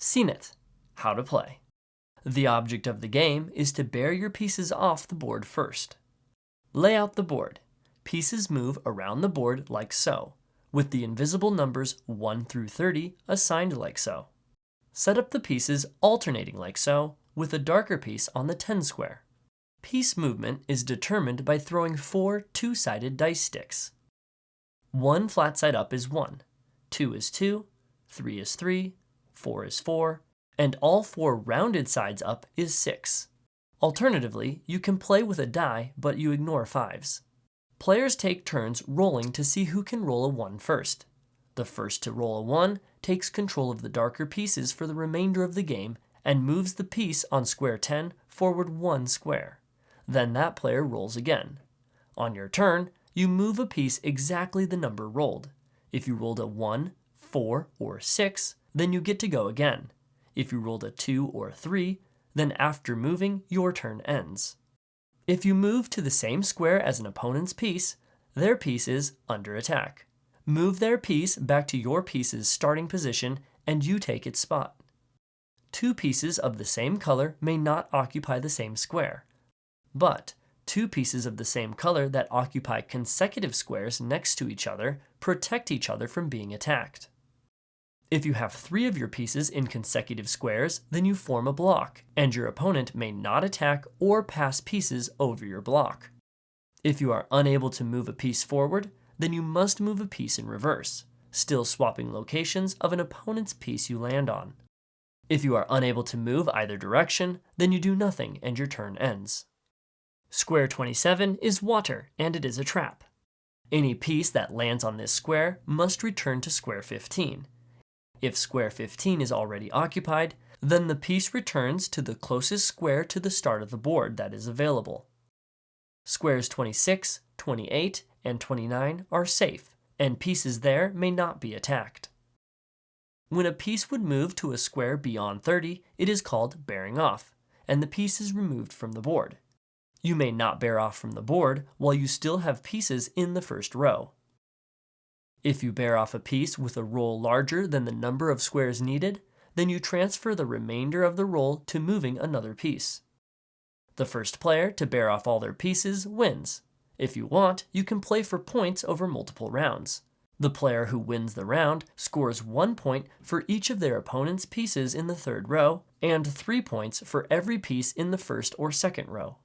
Senet. How to play. The object of the game is to bear your pieces off the board first. Lay out the board. Pieces move around the board like so, with the invisible numbers 1 through 30 assigned like so. Set up the pieces alternating like so, with a darker piece on the 10 square. Piece movement is determined by throwing 4 two-sided dice sticks. 1 flat side up is 1, 2 is 2, 3 is 3, 4 is 4, and all 4 rounded sides up is 6. Alternatively, you can play with a die, but you ignore 5s. Players take turns rolling to see who can roll a 1 first. The first to roll a 1 takes control of the darker pieces for the remainder of the game and moves the piece on square 10 forward 1 square. Then that player rolls again. On your turn, you move a piece exactly the number rolled. If you rolled a 1, 4, or 6, then you get to go again. If you rolled a 2 or 3, then after moving, your turn ends. If you move to the same square as an opponent's piece, their piece is under attack. Move their piece back to your piece's starting position and you take its spot. 2 pieces of the same color may not occupy the same square, but 2 pieces of the same color that occupy consecutive squares next to each other protect each other from being attacked. If you have 3 of your pieces in consecutive squares, then you form a block, and your opponent may not attack or pass pieces over your block. If you are unable to move a piece forward, then you must move a piece in reverse, still swapping locations of an opponent's piece you land on. If you are unable to move either direction, then you do nothing and your turn ends. Square 27 is water, and it is a trap. Any piece that lands on this square must return to square 15. If square 15 is already occupied, then the piece returns to the closest square to the start of the board that is available. Squares 26, 28, and 29 are safe, and pieces there may not be attacked. When a piece would move to a square beyond 30, it is called bearing off, and the piece is removed from the board. You may not bear off from the board while you still have pieces in the first row. If you bear off a piece with a roll larger than the number of squares needed, then you transfer the remainder of the roll to moving another piece. The first player to bear off all their pieces wins. If you want, you can play for points over multiple rounds. The player who wins the round scores 1 point for each of their opponent's pieces in the third row, and 3 points for every piece in the first or second row.